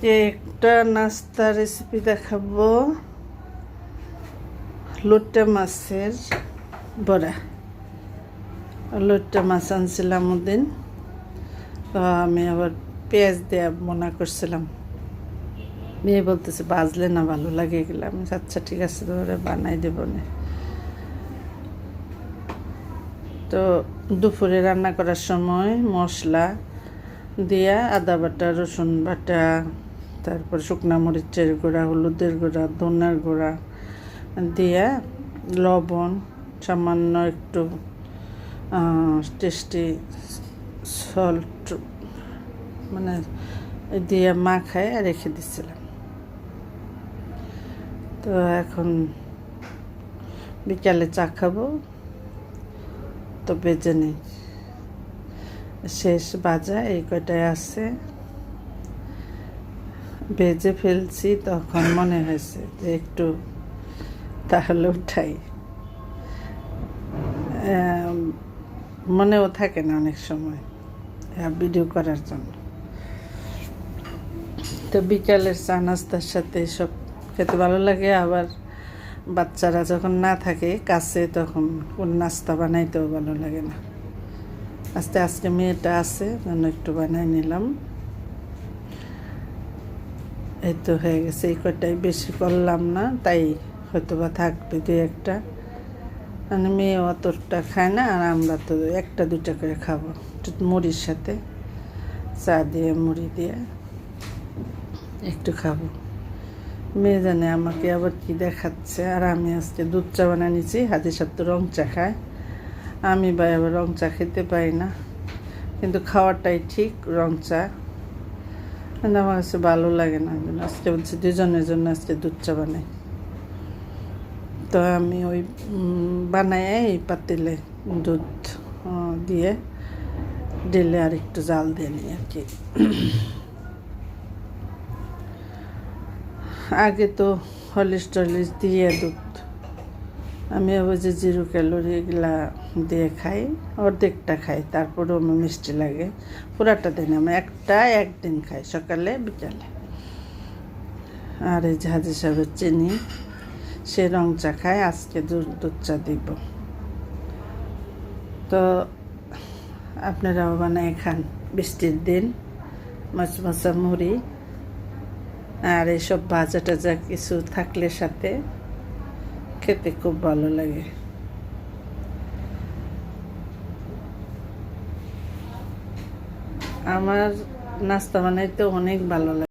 একটা নাস্তা রেসিপি দেখাবো, লোট্টা মাছের বড়া। লোট্টা মাছ আনছিলাম ওদিন, তো আমি আবার পেঁয়াজ দিয়ে মনে করছিলাম। মেয়ে বলতেছে বাজলে না ভালো লাগে এগুলো। আমি আচ্ছা ঠিক আছে, ধরে বানাই দেবো না। তো দুপুরে রান্না করার সময় মশলা দিয়া আদা বাটা, রসুন বাটা, তারপর শুকনা মরিচের গুঁড়া, হলুদের গুঁড়া, ধনের গুঁড়া দিয়া, লবণ, সামান্য একটু টেস্টি সল্ট মানে দিয়ে মাখায় রেখে দিচ্ছিলাম। তো এখন বিকালে চা খাবো, তো বেজে নেই, শেষ বাজা এই কয়টায় আছে, ভেজে ফেলছি। তখন মনে হয়েছে যে একটু তাহলে উঠাই, মনেও থাকে না অনেক সময় ভিডিও করার জন্য। তো বিকালের চা নাস্তার সাথে সব খেতে ভালো লাগে। আবার বাচ্চারা যখন না থাকে কাছে, তখন কোন নাস্তা বানাইতেও ভালো লাগে না। আজকে মেয়েটা আছে জন্য একটু বানাই নিলাম। এই তো হয়ে গেছে, এই কটাই, বেশি করলাম না, তাই হয়তো বা থাকবে দুই একটা। মানে মেয়ে অতটা খায় না, আর আমরা তো একটা দুটা করে খাবো মুড়ির সাথে, চা দিয়ে মুড়ি দিয়ে একটু খাবো। মেয়ে জানে আমাকে আবার কি দেখাচ্ছে। আর আমি আজকে দুধ চা বানিয়ে নিয়েছি। হাজির সাথে রং চা খায়, আমি ভাই আবার রং চা খেতে পারি না, কিন্তু খাওয়াটাই ঠিক রং চা। কিন্তু আমার কাছে ভালো লাগে না, আজকে বলছি দুজনের জন্য আজকে দুধ চা বানাই। তো আমি ওই বানাই এই পাতিলে দুধ দিয়ে ঢেলে আর একটু জাল দিয়ে নিই আর কি। আগে তো হরলিক্স টরলিক্স দিয়ে দুধ, আমি ওই যে 0 ক্যালোরি এগুলা দিয়ে খাই, অর্ধেকটা খাই, তারপরেও আমার মিষ্টি লাগে। পুরাটা দিন আমি একদিন খাই, সকালে বিকালে। আর এই হাজি সাহেবের চিনি, সে রং চা খায়, আজকে দুধ চা দিব। তো আপনারাও বানায় খান বৃষ্টির দিন, মচমচা মুড়ি আর এইসব ভাজা টাজা কিছু থাকলে সাথে খেতে খুব ভালো লাগে। আমার নাস্তা বানাইতে অনেক ভালো লাগে।